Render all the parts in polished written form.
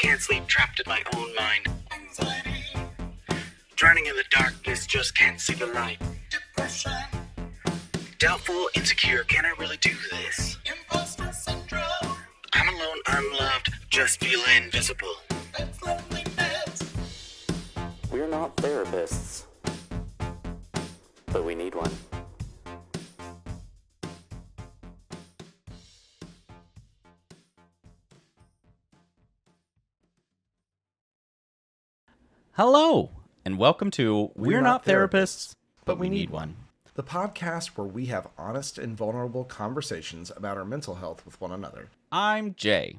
can't sleep, trapped in my own mind. Anxiety. Drowning in the darkness, just can't see the light. Depression. Doubtful, insecure, can I really do this? Imposter syndrome. I'm alone, unloved, just feel invisible. That's loneliness. We're not therapists, but we need one. Hello, and welcome to We're Not Therapists, but we need one. The podcast where we have honest and vulnerable conversations about our mental health with one another. I'm Jay.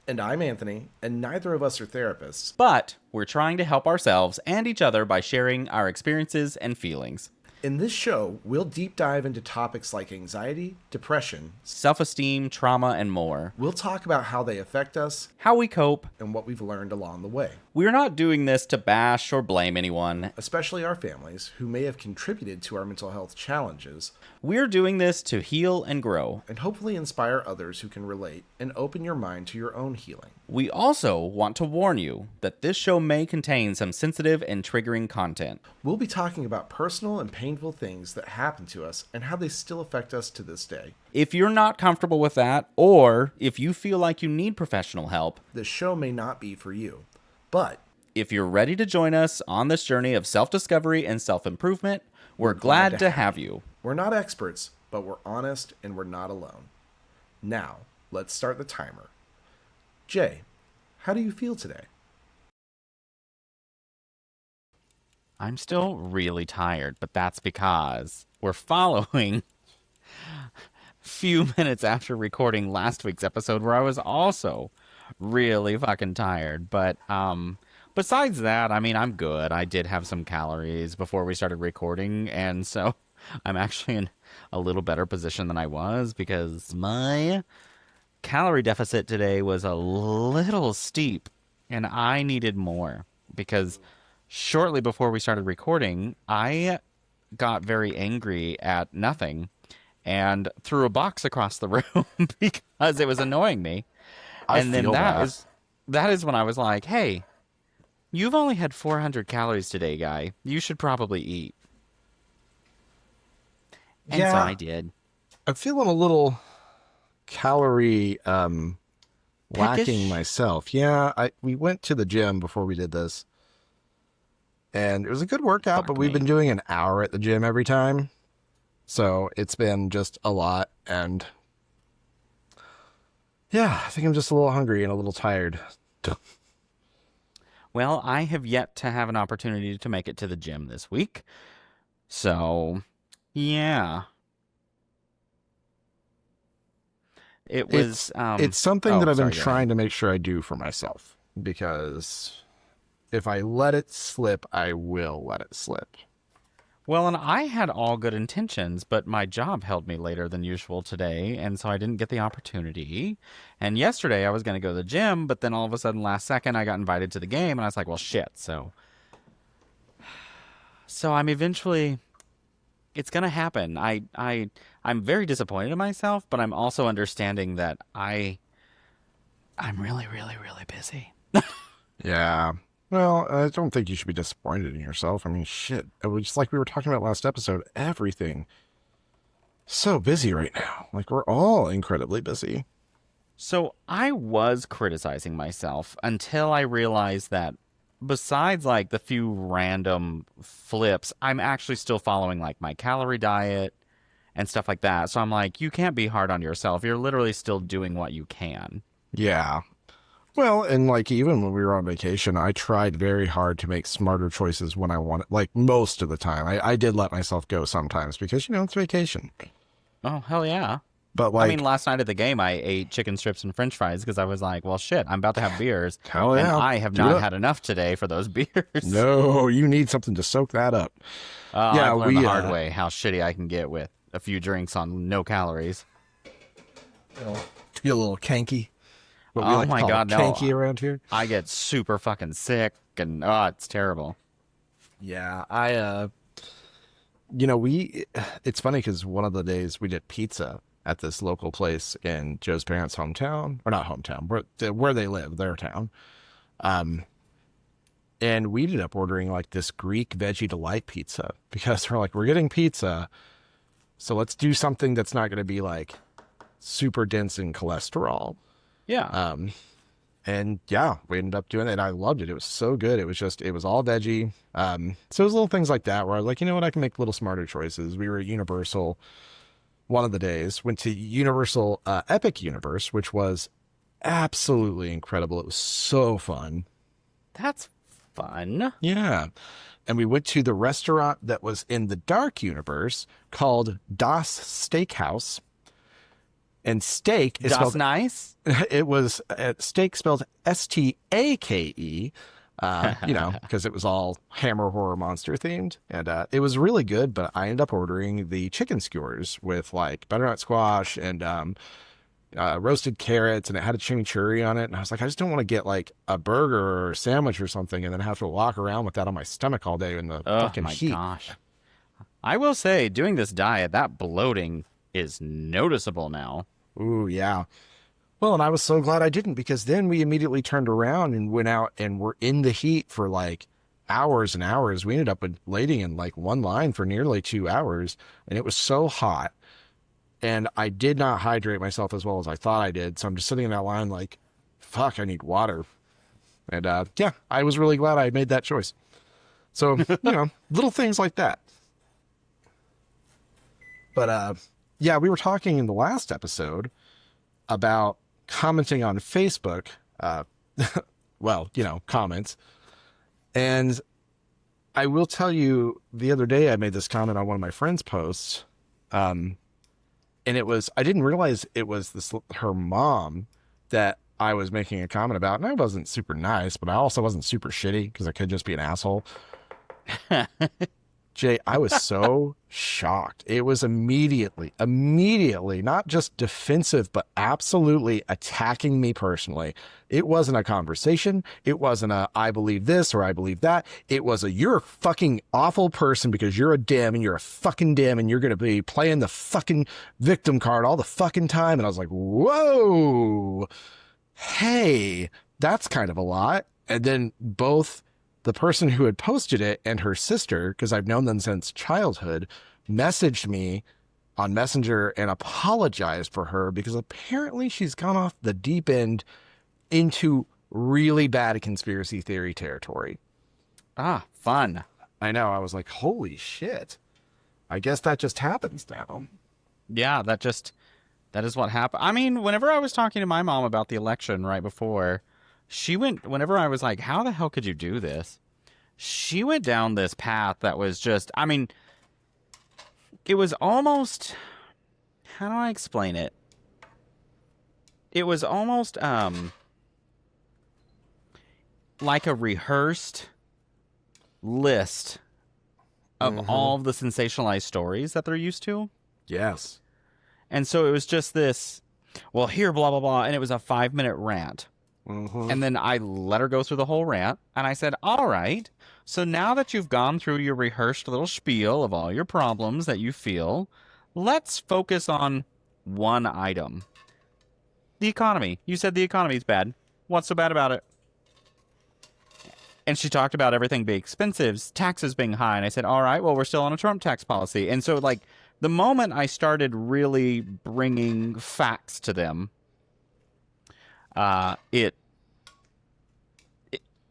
And I'm Anthony, and neither of us are therapists. But we're trying to help ourselves and each other by sharing our experiences and feelings. In this show, we'll deep dive into topics like anxiety, depression, self-esteem, trauma, and more. We'll talk about how they affect us, how we cope, and what we've learned along the way. We're not doing this to bash or blame anyone, especially our families who may have contributed to our mental health challenges. We're doing this to heal and grow, and hopefully inspire others who can relate and open your mind to your own healing. We also want to warn you that this show may contain some sensitive and triggering content. We'll be talking about personal and painful things that happen to us and how they still affect us to this day. If you're not comfortable with that, or if you feel like you need professional help, this show may not be for you. But if you're ready to join us on this journey of self-discovery and self-improvement, we're glad to have you. We're not experts, but we're honest and we're not alone. Now, let's start the timer. Jay, how do you feel today? I'm still really tired, but that's because we're following a few minutes after recording last week's episode where I was also really fucking tired. But besides that, I mean, I'm good. I did have some calories before we started recording, and so I'm actually in a little better position than I was because my calorie deficit today was a little steep, and I needed more because shortly before we started recording, I got very angry at nothing and threw a box across the room because it was annoying me. And then that is when I was like, hey, you've only had 400 calories today, guy. You should probably eat. And so I did. I'm feeling a little calorie lacking myself. Yeah, we went to the gym before we did this. And it was a good workout, but we've been doing an hour at the gym every time. So it's been just a lot. And yeah, I think I'm just a little hungry and a little tired. Well, I have yet to have an opportunity to make it to the gym this week. So, yeah. It's something that I've been trying to make sure I do for myself. Because if I let it slip, I will let it slip. Well, and I had all good intentions, but my job held me later than usual today, and so I didn't get the opportunity. And yesterday I was going to go to the gym, but then all of a sudden last second I got invited to the game, and I was like, well, shit. So I'm eventually, it's going to happen. I'm very disappointed in myself, but I'm also understanding that I'm really, really, really busy. Yeah. Well, I don't think you should be disappointed in yourself. I mean, shit. It was just like we were talking about last episode. Everything so busy right now. Like, we're all incredibly busy. So I was criticizing myself until I realized that besides like the few random flips, I'm actually still following like my calorie diet and stuff like that. So I'm like, you can't be hard on yourself. You're literally still doing what you can. Yeah. Well, and like even when we were on vacation, I tried very hard to make smarter choices when I wanted, like most of the time. I did let myself go sometimes because, you know, it's vacation. Oh, hell yeah. But like, I mean, last night at the game, I ate chicken strips and french fries because I was like, well, shit, I'm about to have beers. Hell yeah. And I have not had enough today for those beers. No, you need something to soak that up. Yeah, I've learned the hard way how shitty I can get with a few drinks on no calories. Feel a little kanky. Oh my God, no. Kanky around here. I get super fucking sick and it's terrible. Yeah, it's funny because one of the days we did pizza at this local place in Joe's parents' hometown, or not hometown, where they live, their town. And we ended up ordering like this Greek veggie delight pizza because we're like, we're getting pizza, so let's do something that's not going to be like super dense in cholesterol. Yeah. And yeah, we ended up doing it, and I loved it. It was so good. It was all veggie. So it was little things like that where I was like, you know what, I can make little smarter choices. We were at Universal one of the days, went to Universal Epic Universe, which was absolutely incredible. It was so fun. That's fun. Yeah. And we went to the restaurant that was in the dark universe called Das Steakhouse. And steak is That's spelled nice. It was steak spelled Stake, because it was all Hammer Horror Monster themed. And it was really good, but I ended up ordering the chicken skewers with like butternut squash and roasted carrots, and it had a chimichurri on it. And I was like, I just don't want to get like a burger or a sandwich or something and then have to walk around with that on my stomach all day in the fucking heat. Oh my gosh. I will say, doing this diet, that bloating is noticeable now. Ooh, yeah. Well, and I was so glad I didn't, because then we immediately turned around and went out and were in the heat for like hours and hours. We ended up waiting in like one line for nearly 2 hours, and it was so hot. And I did not hydrate myself as well as I thought I did. So I'm just sitting in that line like, fuck, I need water. And yeah, I was really glad I made that choice. So, little things like that. But yeah, we were talking in the last episode about commenting on Facebook. Comments. And I will tell you, the other day I made this comment on one of my friend's posts. And I didn't realize it was her mom that I was making a comment about. And I wasn't super nice, but I also wasn't super shitty because I could just be an asshole. Jay, I was so shocked. It was immediately, not just defensive, but absolutely attacking me personally. It wasn't a conversation. It wasn't a, I believe this or I believe that. It was you're a fucking awful person because you're a dim and you're a fucking dim and you're going to be playing the fucking victim card all the fucking time. And I was like, whoa, hey, that's kind of a lot. And then both the person who had posted it and her sister, because I've known them since childhood, messaged me on Messenger and apologized for her because apparently she's gone off the deep end into really bad conspiracy theory territory. Ah, fun. I know. I was like, holy shit. I guess that just happens now. Yeah, that is what happened. I mean, whenever I was talking to my mom about the election right before, whenever I was like, how the hell could you do this? She went down this path that was just, I mean, it was almost, how do I explain it? It was almost like a rehearsed list of all of the sensationalized stories that they're used to. Yes. And so it was just this, well, here, blah, blah, blah. And it was a 5-minute rant. Mm-hmm. And then I let her go through the whole rant. And I said, all right, so now that you've gone through your rehearsed little spiel of all your problems that you feel, let's focus on one item. The economy. You said the economy's bad. What's so bad about it? And she talked about everything being expensive, taxes being high. And I said, all right, well, we're still on a Trump tax policy. And so, like, the moment I started really bringing facts to them,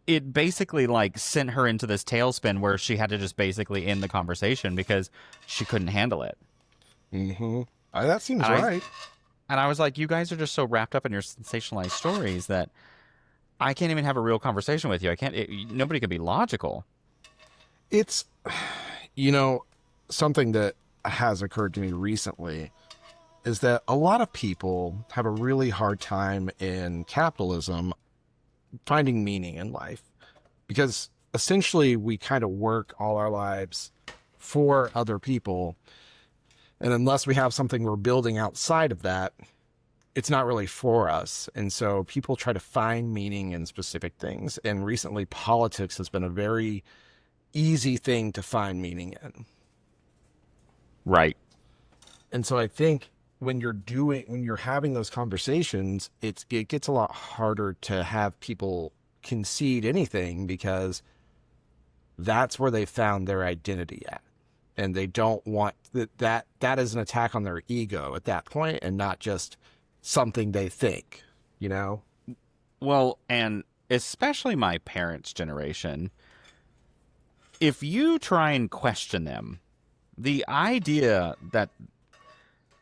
it basically like sent her into this tailspin where she had to just basically end the conversation because she couldn't handle it. Mm-hmm. That seems right. And I was like, you guys are just so wrapped up in your sensationalized stories that I can't even have a real conversation with you. Nobody can be logical. It's, something that has occurred to me recently is that a lot of people have a really hard time in capitalism finding meaning in life, because essentially we kind of work all our lives for other people. And unless we have something we're building outside of that, it's not really for us. And so people try to find meaning in specific things. And recently politics has been a very easy thing to find meaning in. Right. And so I think when you're having those conversations, it gets a lot harder to have people concede anything because that's where they found their identity at. And they don't want that is an attack on their ego at that point and not just something they think, you know? Well, and especially my parents' generation, if you try and question them, the idea that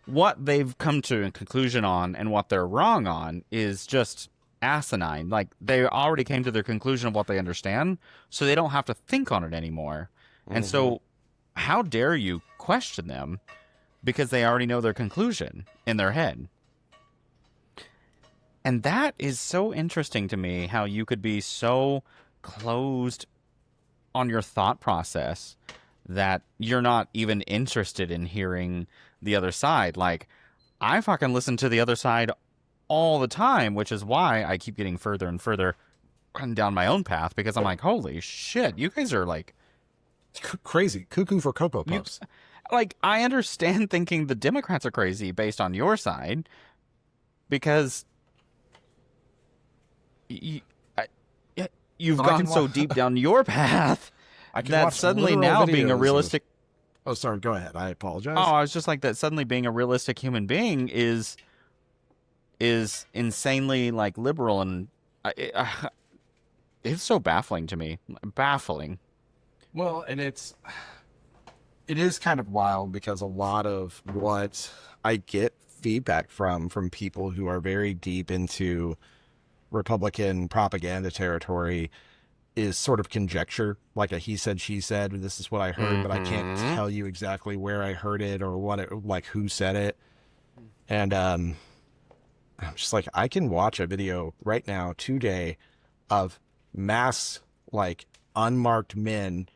what they've come to a conclusion on and what they're wrong on is just asinine. Like, they already came to their conclusion of what they understand, so they don't have to think on it anymore. And so how dare you question them because they already know their conclusion in their head? And that is so interesting to me, how you could be so closed on your thought process that you're not even interested in hearing the other side. Like, I fucking listen to the other side all the time, which is why I keep getting further and further down my own path, because I'm like, holy shit, you guys are like crazy, cuckoo for Cocoa Puffs. Like, I understand thinking the Democrats are crazy based on your side, because you've gone so deep down your path that suddenly now being a realistic... Oh, sorry, go ahead. I apologize. Oh, I was just like, that suddenly being a realistic human being is insanely, like, liberal, and it's so baffling to me. Baffling. Well, and it is kind of wild because a lot of what I get feedback from people who are very deep into Republican propaganda territory is sort of conjecture, like a he said, she said, this is what I heard, but I can't tell you exactly where I heard it or what it, like who said it. And I'm just like, I can watch a video right now today of mass, like, unmarked men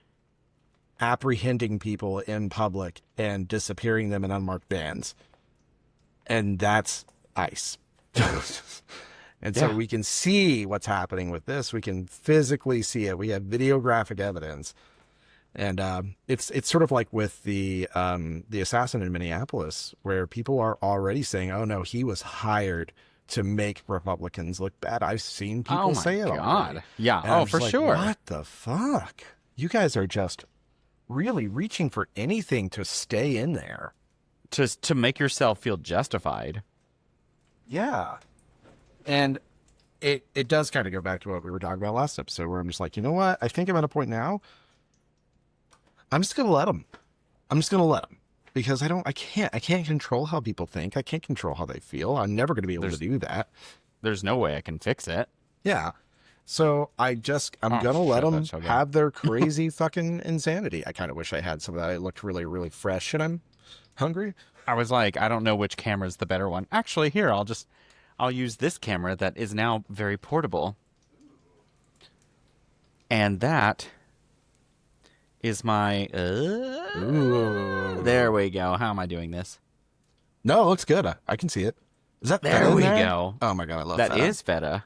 apprehending people in public and disappearing them in unmarked vans. And that's ICE. And so we can see what's happening with this. We can physically see it. We have videographic evidence. And it's sort of like with the assassin in Minneapolis, where people are already saying, oh, no, he was hired to make Republicans look bad. I've seen people say it already. Yeah, And for sure. What the fuck? You guys are just really reaching for anything to stay in there. To make yourself feel justified. Yeah. And it does kind of go back to what we were talking about last episode, where I'm just like, you know what? I think I'm at a point now. I'm just going to let them. Because I can't control how people think. I can't control how they feel. I'm never going to be able to do that. There's no way I can fix it. Yeah. So I'm going to let them have their crazy fucking insanity. I kind of wish I had some of that. It looked really, really fresh and I'm hungry. I was like, I don't know which camera's the better one. Actually, here, I'll use this camera that is now very portable. And that is my... There we go. How am I doing this? No, it looks good. I can see it. Is that there feta we there? go. Oh my God, I love feta. That is feta.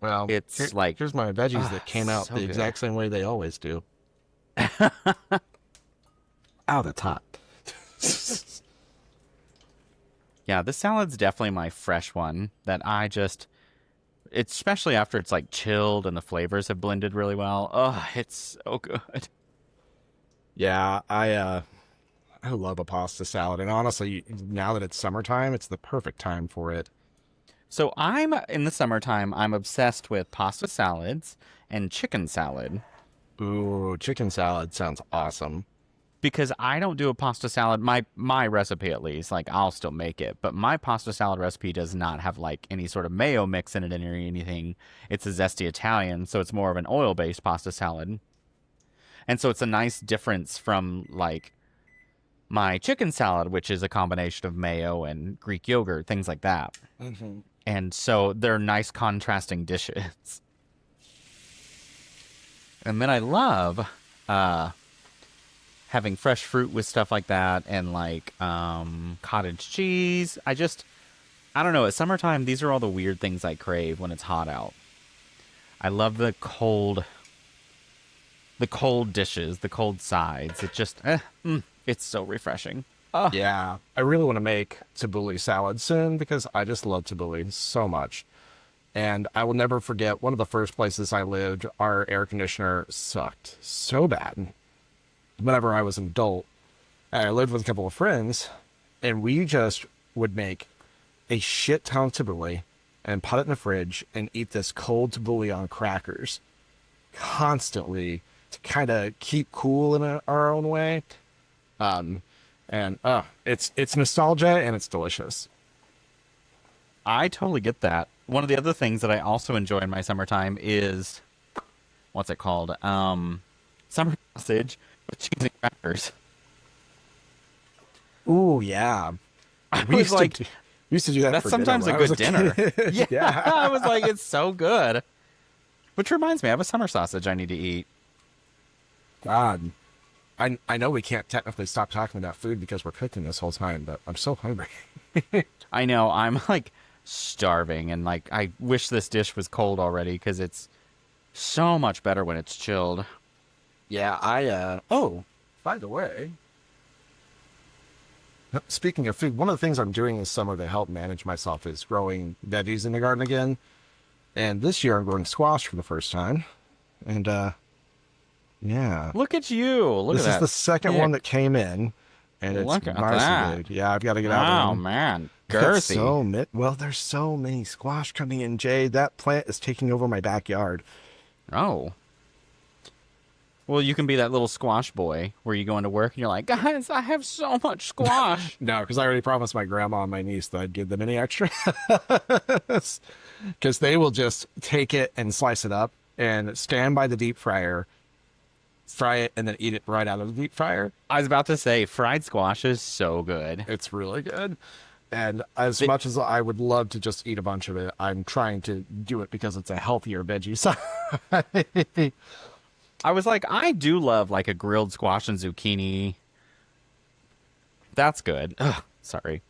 Well, it's here's my veggies that came out so the exact same way they always do. Ow, that's hot. Yeah, this salad's definitely my fresh one that it's especially after it's like chilled and the flavors have blended really well. Oh, it's so good. Yeah, I love a pasta salad. And honestly, now that it's summertime, it's the perfect time for it. So in the summertime, I'm obsessed with pasta salads and chicken salad. Ooh, chicken salad sounds awesome. Because I don't do a pasta salad, my recipe at least, like I'll still make it, but my pasta salad recipe does not have like any sort of mayo mix in it or anything. It's a zesty Italian, so it's more of an oil-based pasta salad. And so it's a nice difference from like my chicken salad, which is a combination of mayo and Greek yogurt, things like that. Mm-hmm. And so they're nice contrasting dishes. And then I love having fresh fruit with stuff like that, and like cottage cheese. I don't know. At summertime, these are all the weird things I crave when it's hot out. I love the cold dishes, the cold sides. It just, it's so refreshing. Oh. Yeah, I really want to make tabbouleh salad soon because I just love tabbouleh so much. And I will never forget one of the first places I lived, our air conditioner sucked so bad. Whenever I was an adult, I lived with a couple of friends, and we just would make a shit ton of tabbouleh and put it in the fridge and eat this cold tabbouleh on crackers constantly to kind of keep cool in our own way. It's nostalgia and it's delicious. I totally get that. One of the other things that I also enjoy in my summertime is, what's it called? Summer sausage with cheese and crackers. Ooh, yeah. We used to do that. That's for sometimes dinner a when I was good dinner. kid. Yeah, I was like, it's so good. Which reminds me, I have a summer sausage I need to eat. God, I know we can't technically stop talking about food because we're cooking this whole time, but I'm so hungry. I know, I'm like starving, and like I wish this dish was cold already because it's so much better when it's chilled. Yeah, oh, by the way, speaking of food, one of the things I'm doing this summer to help manage myself is growing veggies in the garden again. And this year I'm growing squash for the first time. And, yeah. Look at you. Look This at that. is the second one that came in. And it's Look at nice that. and big. Yeah, I've got to get out there. Oh, man. There's Girthy. there's so many squash coming in, Jay. That plant is taking over my backyard. Oh. Well, you can be that little squash boy where you go into work and you're like, guys, I have so much squash. No, because I already promised my grandma and my niece that I'd give them any extra. Because they will just take it and slice it up and stand by the deep fryer, fry it, and then eat it right out of the deep fryer. I was about to say, fried squash is so good. It's really good. And as much as I would love to just eat a bunch of it, I'm trying to do it because it's a healthier veggie side. I was like, I do love like a grilled squash and zucchini. That's good. Ugh, sorry.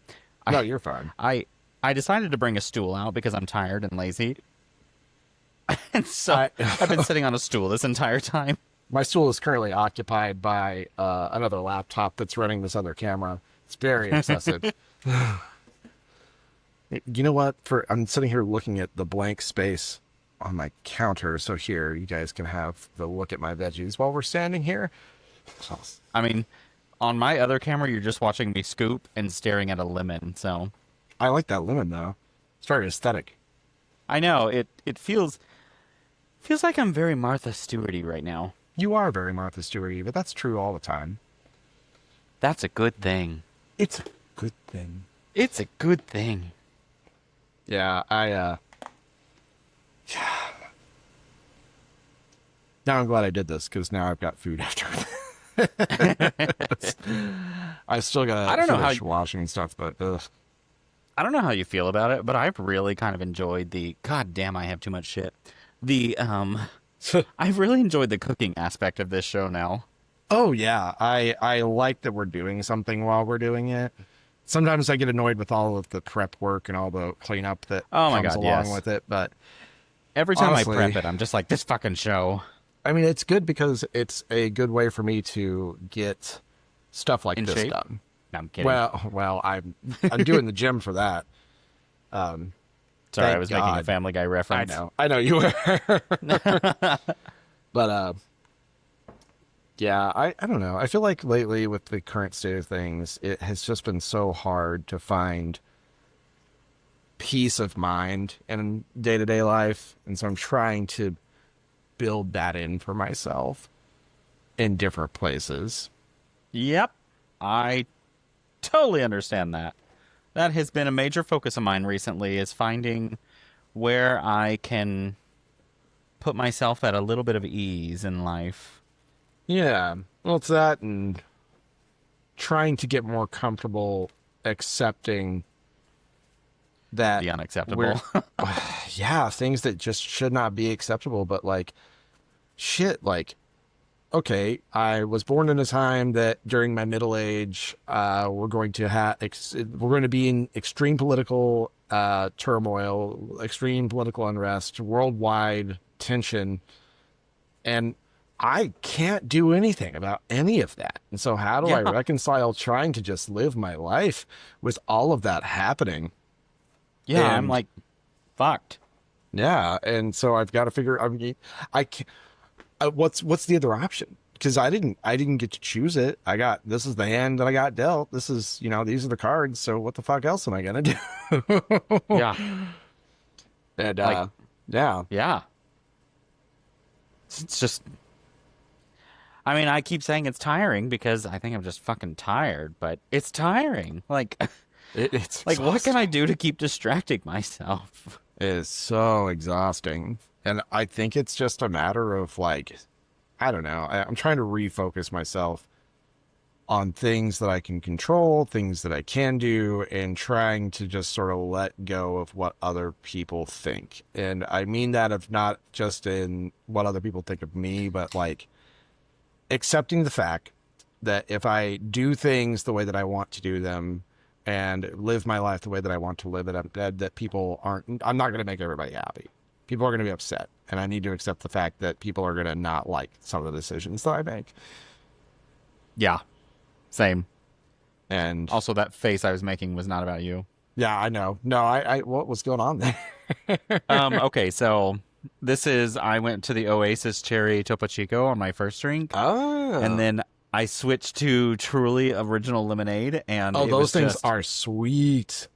No, you're fine. I decided to bring a stool out because I'm tired and lazy. And so I've been sitting on a stool this entire time. My stool is currently occupied by another laptop that's running this other camera. It's very excessive. You know what? I'm sitting here looking at the blank space on my counter. So here, you guys can have the look at my veggies while we're standing here. I mean, on my other camera, you're just watching me scoop and staring at a lemon. So I like that lemon, though. It's very aesthetic. I know it feels like I'm very Martha Stewarty right now. You are very Martha Stewart, but that's true all the time. That's a good thing. It's a good thing. It's a good thing. Yeah, now I'm glad I did this because now I've got food after. I still got to finish washing and stuff, but I don't know how you feel about it, but I've really kind of enjoyed the God damn, I have too much shit. I've really enjoyed the cooking aspect of this show now. Oh yeah, I like that we're doing something while we're doing it. Sometimes I get annoyed with all of the prep work and all the cleanup that comes along with it, but every time honestly, I prep it, I'm just like, this fucking show. I mean, it's good because it's a good way for me to get stuff like this done. No, I'm kidding. Well, I'm doing the gym for that. Sorry, I was making a Family Guy reference. I know you were. But yeah, I don't know. I feel like lately with the current state of things, it has just been so hard to find peace of mind in day-to-day life, and so I'm trying to build that in for myself in different places. Yep, I totally understand that. That has been a major focus of mine recently, is finding where I can put myself at a little bit of ease in life. Yeah, well, it's that and trying to get more comfortable accepting that The unacceptable. yeah, things that just should not be acceptable, but like shit, like okay, I was born in a time that during my middle age, we're going to be in extreme political turmoil, extreme political unrest, worldwide tension, and I can't do anything about any of that. And so how do I reconcile trying to just live my life with all of that happening? Yeah, And I'm like, fucked. Yeah, and so I've got to figure. I mean, I can what's the other option? Because I didn't get to choose it. This is the hand that I got dealt. This is these are the cards. So what the fuck else am I gonna do? Yeah. And Like, yeah, yeah. It's just, I mean, I keep saying it's tiring because I think I'm just fucking tired, but it's tiring. Like, it's like what can exhausting. I do to keep distracting myself? It is so exhausting, and I think it's just a matter of like, I don't know. I'm trying to refocus myself on things that I can control, things that I can do, and trying to just sort of let go of what other people think. And I mean that of not just in what other people think of me, but like accepting the fact that if I do things the way that I want to do them and live my life the way that I want to live it, that people aren't, I'm not going to make everybody happy. People are going to be upset. And I need to accept the fact that people are going to not like some of the decisions that I make. Yeah, same. And Also, that face I was making was not about you. yeah, I know. No, what was going on there? Okay, so I went to the Oasis Cherry Topo Chico on my first drink, and Oh, then I switched to Truly Original Lemonade, and oh, it those was things just, are sweet.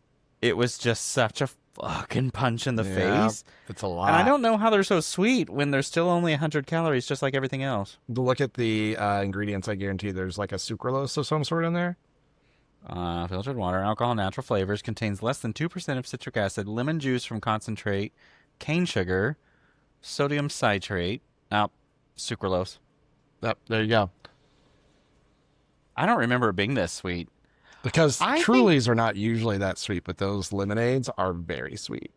it was just such a fucking punch in the Yeah, face. it's a lot. And I don't know how they're so sweet when they're still only 100 calories, just like everything else. Look at the ingredients. I guarantee there's like a sucralose of some sort in there. Filtered water, alcohol, natural flavors, contains less than 2% of citric acid, lemon juice from concentrate, cane sugar, sodium citrate, sucralose. Yep, there you go. I don't remember it being this sweet. Because I Trulies are not usually that sweet, but those lemonades are very sweet.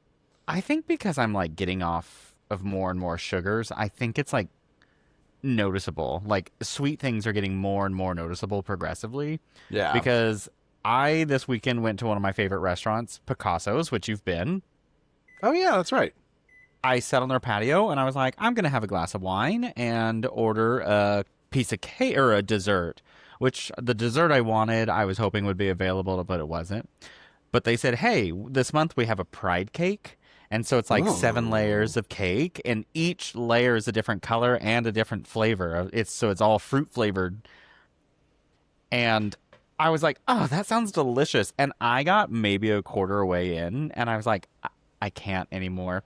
I think because I'm like getting off of more and more sugars, I think it's like noticeable. Like sweet things are getting more and more noticeable progressively. Yeah. Because I this weekend went to one of my favorite restaurants, Picasso's, which you've been. Oh yeah, that's right. I sat on their patio and I was like, I'm gonna have a glass of wine and order a piece of cake or a dessert. Which the dessert I wanted, I was hoping would be available, but it wasn't. But they said, hey, this month we have a pride cake. And so it's like 7 layers of cake, and each layer is a different color and a different flavor. It's all fruit flavored. And I was like, oh, that sounds delicious. And I got maybe a quarter way in, and I was like, I can't anymore.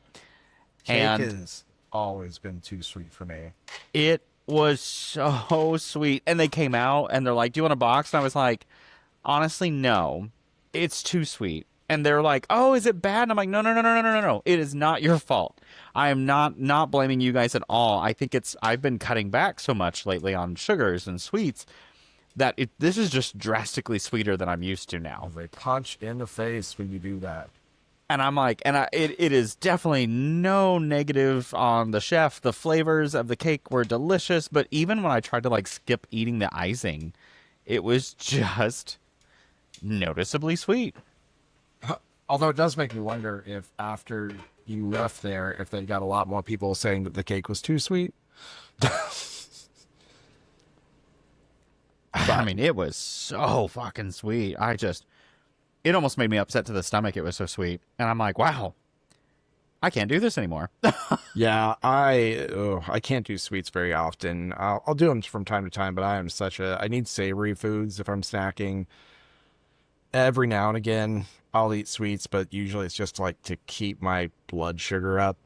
Cake And has always been too sweet for me. it was so sweet. And they came out and they're like, do you want a box? And I was like, honestly, no. It's too sweet. And they're like, oh, is it bad? And I'm like, no, no, no, no, no, no, no, no. It is not your fault. I am not blaming you guys at all. I think I've been cutting back so much lately on sugars and sweets that this is just drastically sweeter than I'm used to now. They punch in the face when you do that. And I'm like, it is definitely no negative on the chef. The flavors of the cake were delicious, but even when I tried to like skip eating the icing, it was just noticeably sweet. Although it does make me wonder if after you left there, if they got a lot more people saying that the cake was too sweet. I mean, it was so fucking sweet. It almost made me upset to the stomach. It was so sweet. And I'm like, wow, I can't do this anymore. Yeah, I can't do sweets very often. I'll do them from time to time, but I need savory foods if I'm snacking. Every now and again, I'll eat sweets, but usually it's just like to keep my blood sugar up.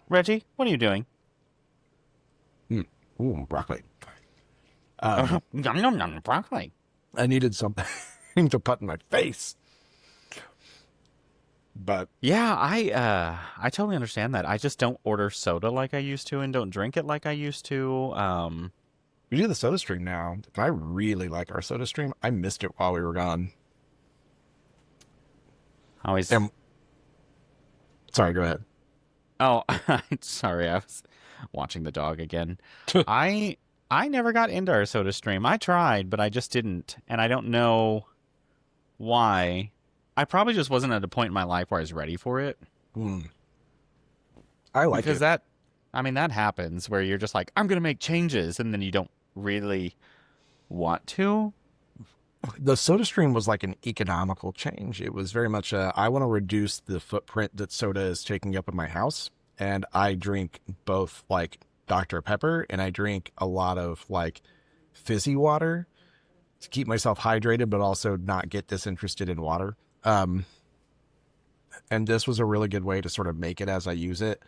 Reggie, what are you doing? Ooh, broccoli. Yum, yum, yum, broccoli. I needed something to put in my face. But Yeah, I totally understand that. I just don't order soda like I used to and don't drink it like I used to. we do the soda stream now. And I really like our soda stream. I missed it while we were gone. Always. Sorry, go ahead. Oh, sorry. I was watching the dog again. I never got into our soda stream. I tried, but I just didn't. And I don't know why. I probably just wasn't at a point in my life where I was ready for it. I like Because it. that happens where you're just like, I'm going to make changes. And then you don't really want to. The soda stream was like an economical change. It was very much I want to reduce the footprint that soda is taking up in my house. And I drink both like Dr. Pepper and I drink a lot of like fizzy water to keep myself hydrated, but also not get disinterested in water. And this was a really good way to sort of make it as I use it.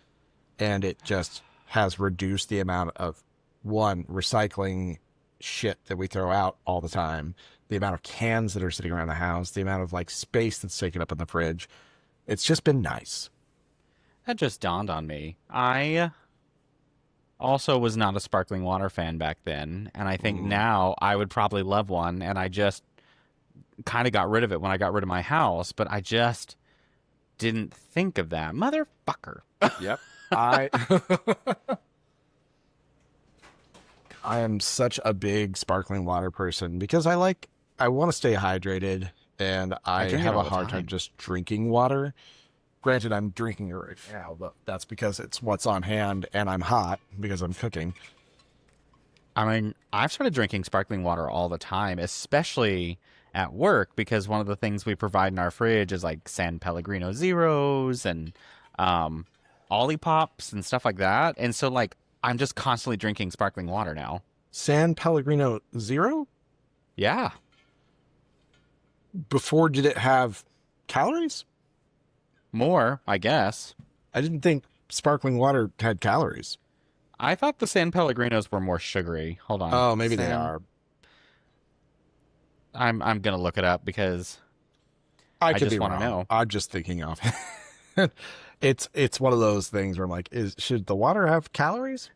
And it just has reduced the amount of recycling shit that we throw out all the time, the amount of cans that are sitting around the house, the amount of like space that's taken up in the fridge. It's just been nice. That just dawned on me. I also was not a sparkling water fan back then, and I think now I would probably love one, and I just kind of got rid of it when I got rid of my house, but I just didn't think of that. Motherfucker. Yep. I am such a big sparkling water person because I want to stay hydrated, and I drink it have a all the hard time time. just drinking water. Granted, I'm drinking it right now, but that's because it's what's on hand and I'm hot because I'm cooking. I mean, I've started drinking sparkling water all the time, especially at work, because one of the things we provide in our fridge is like San Pellegrino Zeros and Ollie Pops and stuff like that. And so, like, I'm just constantly drinking sparkling water now. San Pellegrino Zero? Yeah. Before, did it have calories? More, I guess. I didn't think sparkling water had calories. I thought the San Pellegrinos were more sugary. Hold on. Oh, maybe they are. I'm gonna look it up because I I could just be wanna wrong. know. I'm just thinking off. It's one of those things where I'm like, should the water have calories?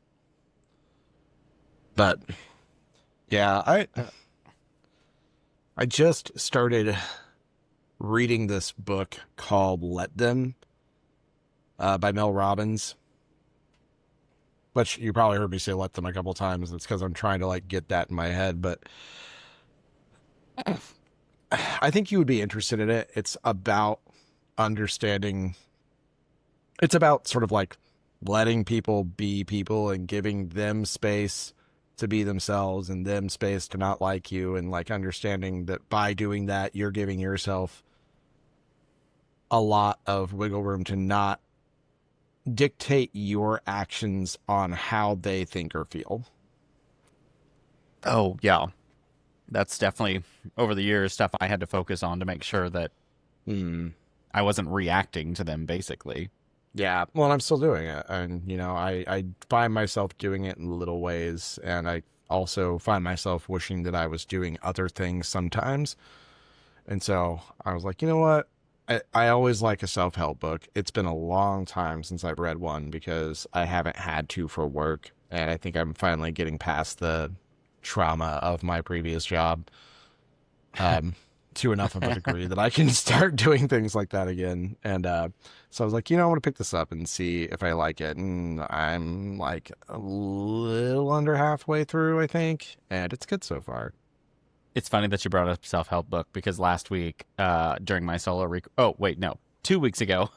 But yeah, I just started reading this book called Let Them by Mel Robbins. Which you probably heard me say Let Them a couple times. It's because I'm trying to like get that in my head, but I think you would be interested in it. It's about understanding. It's about sort of like letting people be people and giving them space to be themselves and them space to not like you, and like understanding that by doing that, you're giving yourself a lot of wiggle room to not dictate your actions on how they think or feel. Oh, yeah. That's definitely, over the years, stuff I had to focus on to make sure that I wasn't reacting to them, basically. Yeah, well, I'm still doing it. And, you know, I find myself doing it in little ways. And I also find myself wishing that I was doing other things sometimes. And so I was like, you know what? I always like a self-help book. It's been a long time since I've read one because I haven't had to for work. And I think I'm finally getting past the trauma of my previous job to enough of a degree that I can start doing things like that again. And so I was like, you know, I want to pick this up and see if I like it. And I'm like a little under halfway through, I think. And it's good so far. It's funny that you brought up self-help book because last week during my solo 2 weeks ago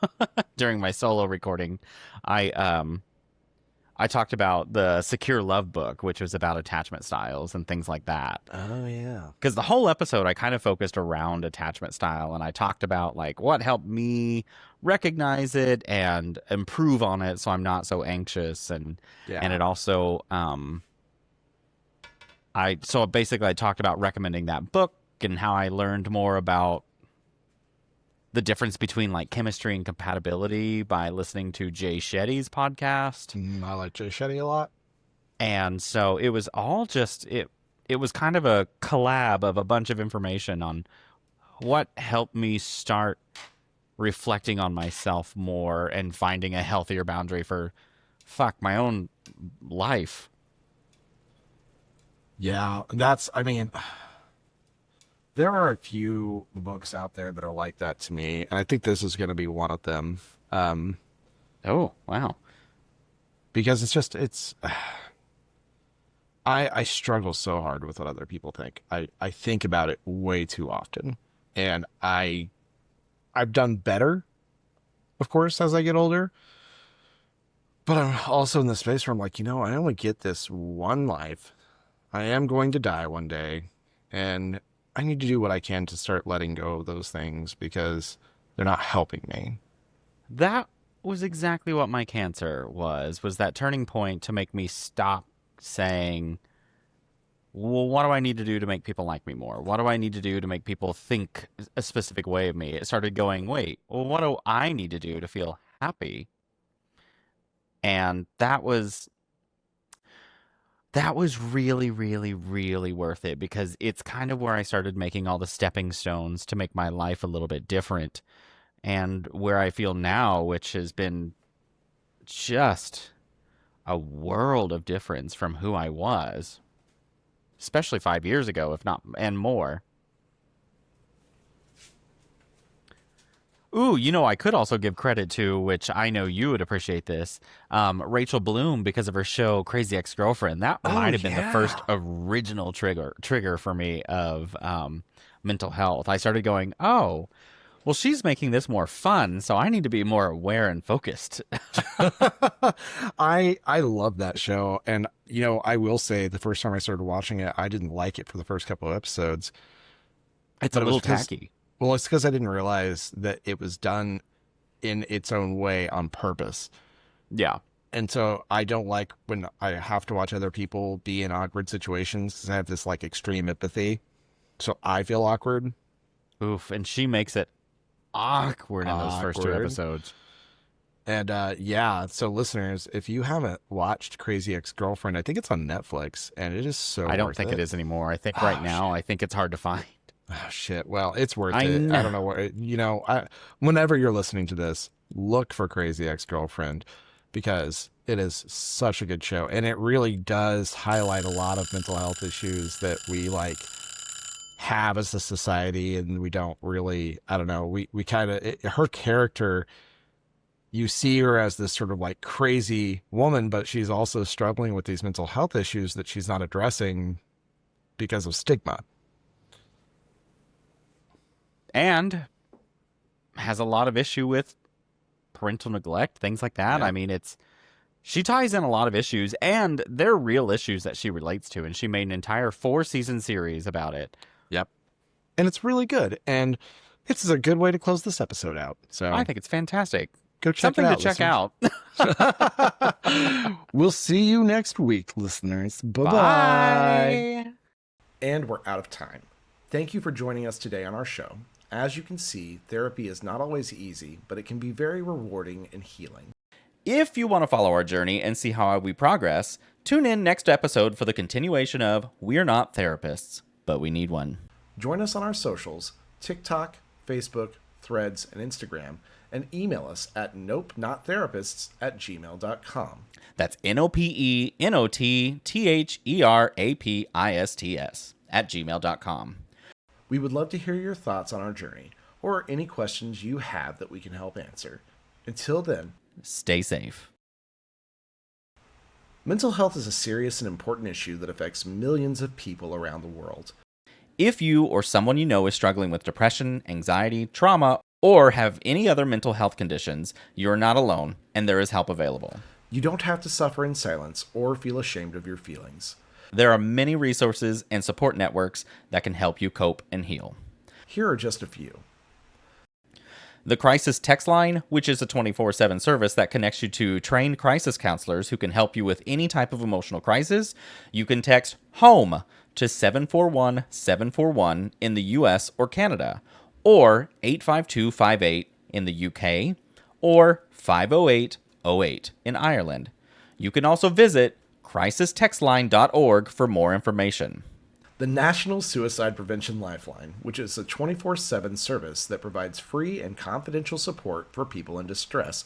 during my solo recording, I talked about the Secure Love book, which was about attachment styles and things like that. Oh, yeah. Because the whole episode I kind of focused around attachment style, and I talked about like what helped me recognize it and improve on it so I'm not so anxious, and it also I talked about recommending that book and how I learned more about the difference between like chemistry and compatibility by listening to Jay Shetty's podcast. I like Jay Shetty a lot. And so it was all just it was kind of a collab of a bunch of information on what helped me start reflecting on myself more and finding a healthier boundary for my own life. Yeah, there are a few books out there that are like that to me, and I think this is going to be one of them. Oh, wow. Because I struggle so hard with what other people think. I think about it way too often, and I've done better, of course, as I get older. But I'm also in the space where I'm like, you know, I only get this one life. I am going to die one day, and I need to do what I can to start letting go of those things because they're not helping me. That was exactly what my cancer was that turning point to make me stop saying, well, what do I need to do to make people like me more? What do I need to do to make people think a specific way of me? It started going, wait, well, what do I need to do to feel happy? And that was really, really, really worth it because it's kind of where I started making all the stepping stones to make my life a little bit different. And where I feel now, which has been just a world of difference from who I was, especially 5 years ago, if not, and more. Ooh, I could also give credit to, which I know you would appreciate this, Rachel Bloom, because of her show Crazy Ex-Girlfriend. That might have been the first original trigger for me of mental health. I started going, oh, well, she's making this more fun, so I need to be more aware and focused. I love that show. And, I will say the first time I started watching it, I didn't like it for the first couple of episodes. It's a little tacky. Well, it's because I didn't realize that it was done in its own way on purpose. Yeah. And so I don't like when I have to watch other people be in awkward situations because I have this like extreme empathy. So I feel awkward. Oof. And she makes it awkward in those first 2 episodes. And so listeners, if you haven't watched Crazy Ex-Girlfriend, I think it's on Netflix, and it is so I don't think it is anymore. I think right now, I think it's hard to find. Oh, shit. Well, it's worth it. I don't know what, whenever you're listening to this, look for Crazy Ex-Girlfriend because it is such a good show. And it really does highlight a lot of mental health issues that we have as a society. And we don't really, I don't know, we kind of, her character, you see her as this sort of crazy woman, but she's also struggling with these mental health issues that she's not addressing because of stigma. And has a lot of issue with parental neglect, things like that. Yeah. I mean, she ties in a lot of issues, and they're real issues that she relates to, and she made an entire 4-season series about it. Yep. And it's really good, and this is a good way to close this episode out. So I think it's fantastic. Go check it out. Something to check out. We'll see you next week, listeners. Bye-bye. Bye. And we're out of time. Thank you for joining us today on our show. As you can see, therapy is not always easy, but it can be very rewarding and healing. If you want to follow our journey and see how we progress, tune in next episode for the continuation of We're Not Therapists, but We Need One. Join us on our socials, TikTok, Facebook, Threads, and Instagram, and email us at nopenotttherapists@gmail.com. That's NOPENOTTHERAPISTS@gmail.com. We would love to hear your thoughts on our journey, or any questions you have that we can help answer. Until then, stay safe. Mental health is a serious and important issue that affects millions of people around the world. If you or someone you know is struggling with depression, anxiety, trauma, or have any other mental health conditions, you're not alone, and there is help available. You don't have to suffer in silence or feel ashamed of your feelings. There are many resources and support networks that can help you cope and heal. Here are just a few. The Crisis Text Line, which is a 24/7 service that connects you to trained crisis counselors who can help you with any type of emotional crisis. You can text HOME to 741-741 in the US or Canada, or 85258 in the UK, or 50808 in Ireland. You can also visit crisistextline.org for more information. The National Suicide Prevention Lifeline, which is a 24/7 service that provides free and confidential support for people in distress,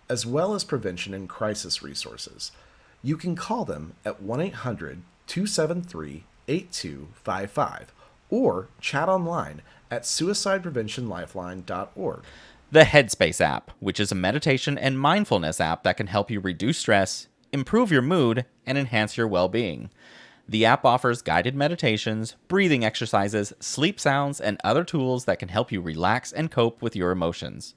as well as prevention and crisis resources. You can call them at 1-800-273-8255 or chat online at suicidepreventionlifeline.org. The Headspace app, which is a meditation and mindfulness app that can help you reduce stress, improve your mood, and enhance your well-being. The app offers guided meditations, breathing exercises, sleep sounds, and other tools that can help you relax and cope with your emotions.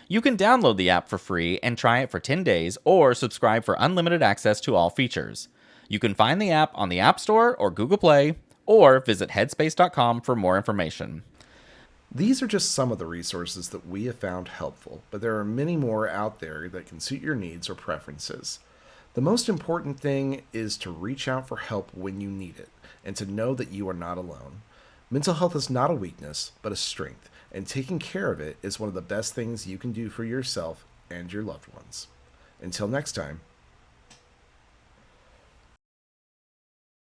You can download the app for free and try it for 10 days or subscribe for unlimited access to all features. You can find the app on the App Store or Google Play or visit headspace.com for more information. These are just some of the resources that we have found helpful, but there are many more out there that can suit your needs or preferences. The most important thing is to reach out for help when you need it, and to know that you are not alone. Mental health is not a weakness, but a strength, and taking care of it is one of the best things you can do for yourself and your loved ones. Until next time,